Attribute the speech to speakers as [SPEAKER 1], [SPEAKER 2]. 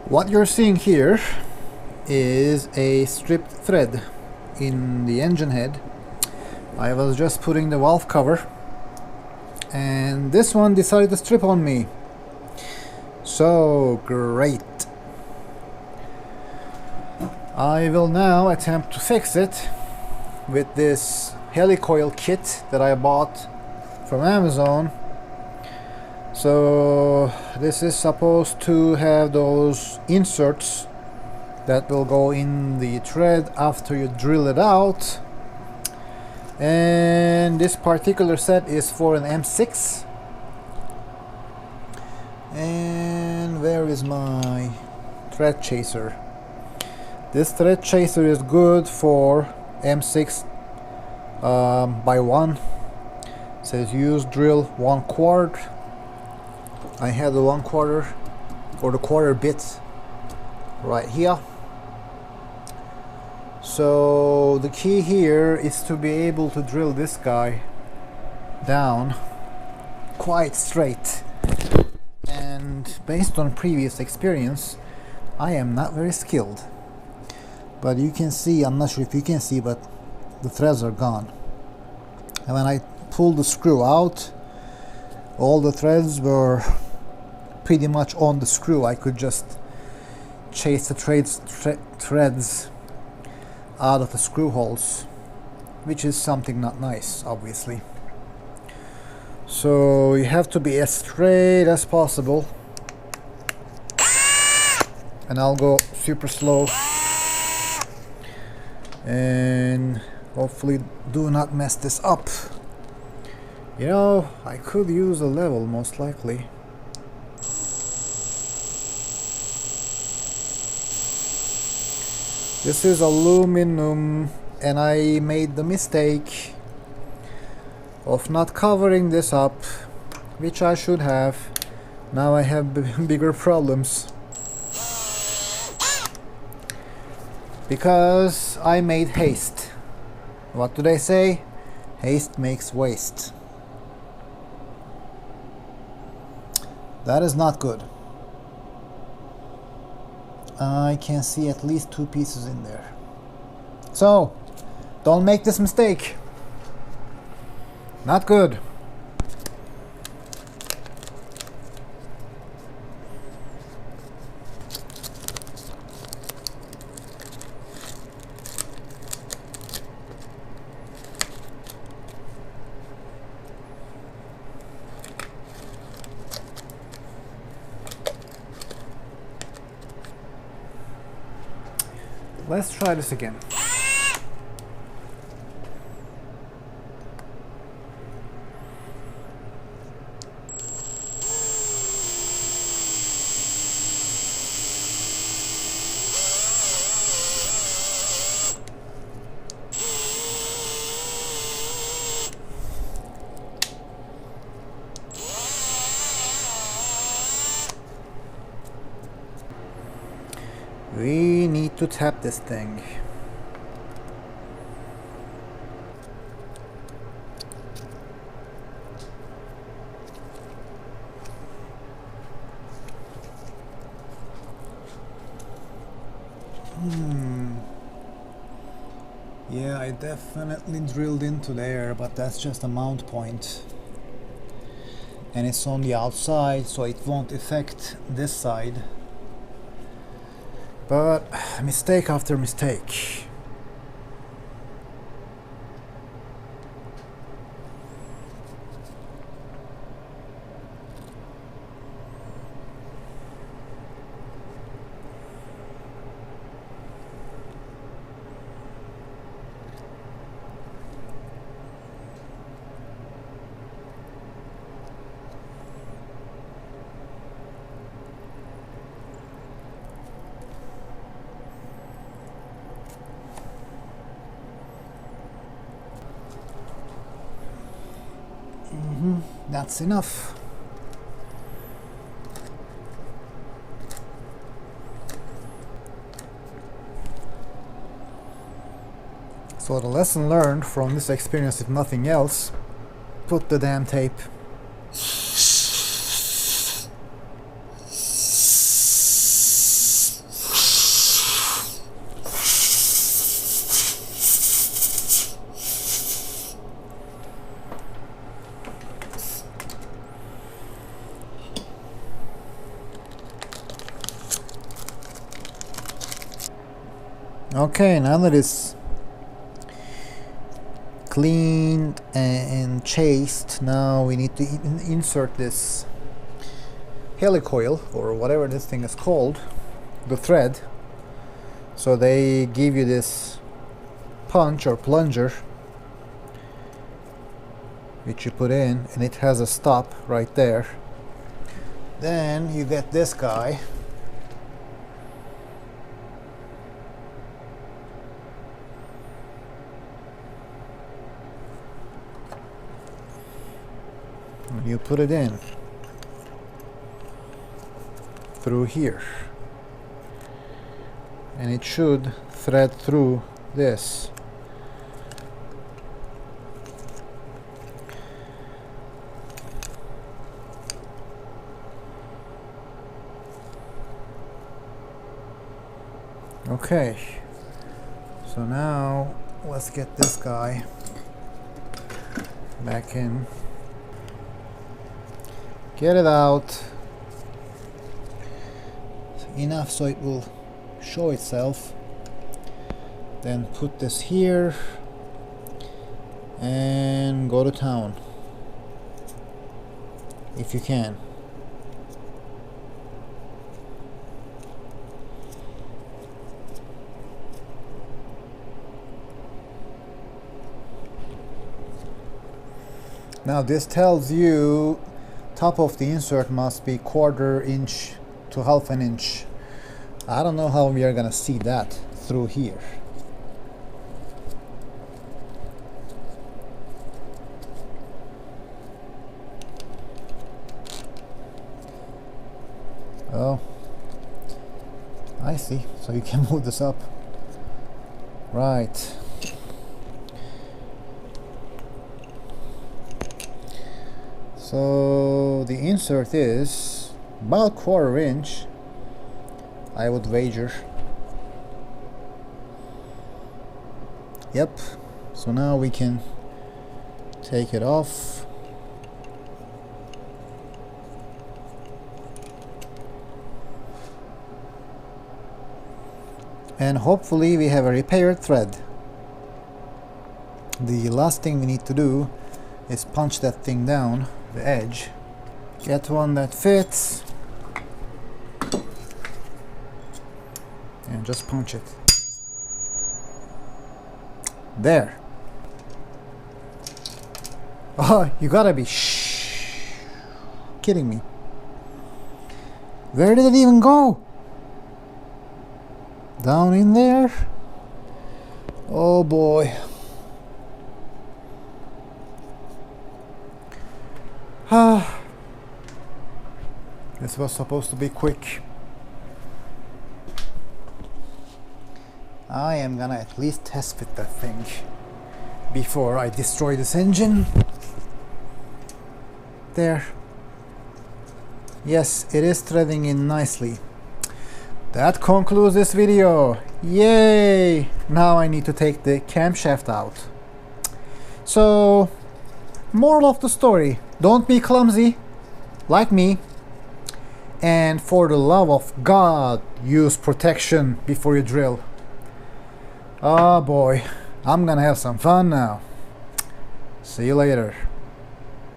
[SPEAKER 1] What you're seeing here is a stripped thread in the engine head. I was just putting the valve cover and this one decided to strip on me. So great. I will now attempt to fix it with this helicoil kit that I bought from Amazon. So this is supposed to have those inserts that will go in the thread after you drill it out, and this particular set is for an M6. And where is my thread chaser? This thread chaser is good for M6 by 1. It says use drill 1/4. I have the 1/4 or the quarter bit right here. So the key here is to be able to drill this guy down quite straight, and based on previous experience I am not very skilled, but you can see, I'm not sure if you can see, but the threads are gone. And when I pulled the screw out, all the threads were pretty much on the screw. I could just chase the threads out of the screw holes, which is something not nice, obviously. So you have to be as straight as possible, and I'll go super slow and hopefully do not mess this up. You know, I could use a level most likely. This is aluminum, and I made the mistake of not covering this up, which I should have. Now I have bigger problems because I made haste. What do they say? Haste makes waste. That is not good. I can see at least 2 pieces in there. So, don't make this mistake. Not good. Let's try this again. We need to tap this thing. Yeah, I definitely drilled into there, but that's just a mount point. And it's on the outside, so it won't affect this side. But mistake after mistake. That's enough. So the lesson learned from this experience, if nothing else, put the damn tape. Okay, now that it's cleaned and chased, now we need to insert this helicoil, or whatever this thing is called, the thread. So they give you this punch or plunger which you put in, and it has a stop right there. Then you get this guy, and you put it in through here, and it should thread through this. Okay, so now let's get this guy back in. Get it out enough so it will show itself. Then put this here and go to town if you can. Now this tells you top of the insert must be 1/4 inch to 1/2 inch. I don't know how we are gonna see that through here. Oh, I see. So you can move this up. Right. So the insert is about 1/4 inch, I would wager. Yep. So now we can take it off. And hopefully we have a repaired thread. The last thing we need to do is punch that thing down the edge. Get one that fits and just punch it. There. Oh, you gotta be kidding me. Where did it even go? Down in there? Oh boy. This was supposed to be quick. I am gonna at least test fit that thing before I destroy this engine. There. Yes, it is threading in nicely. That concludes this video. Yay! Now I need to take the camshaft out. So, moral of the story, don't be clumsy like me, and for the love of God, use protection before you drill. Oh boy, I'm gonna have some fun now. See you later.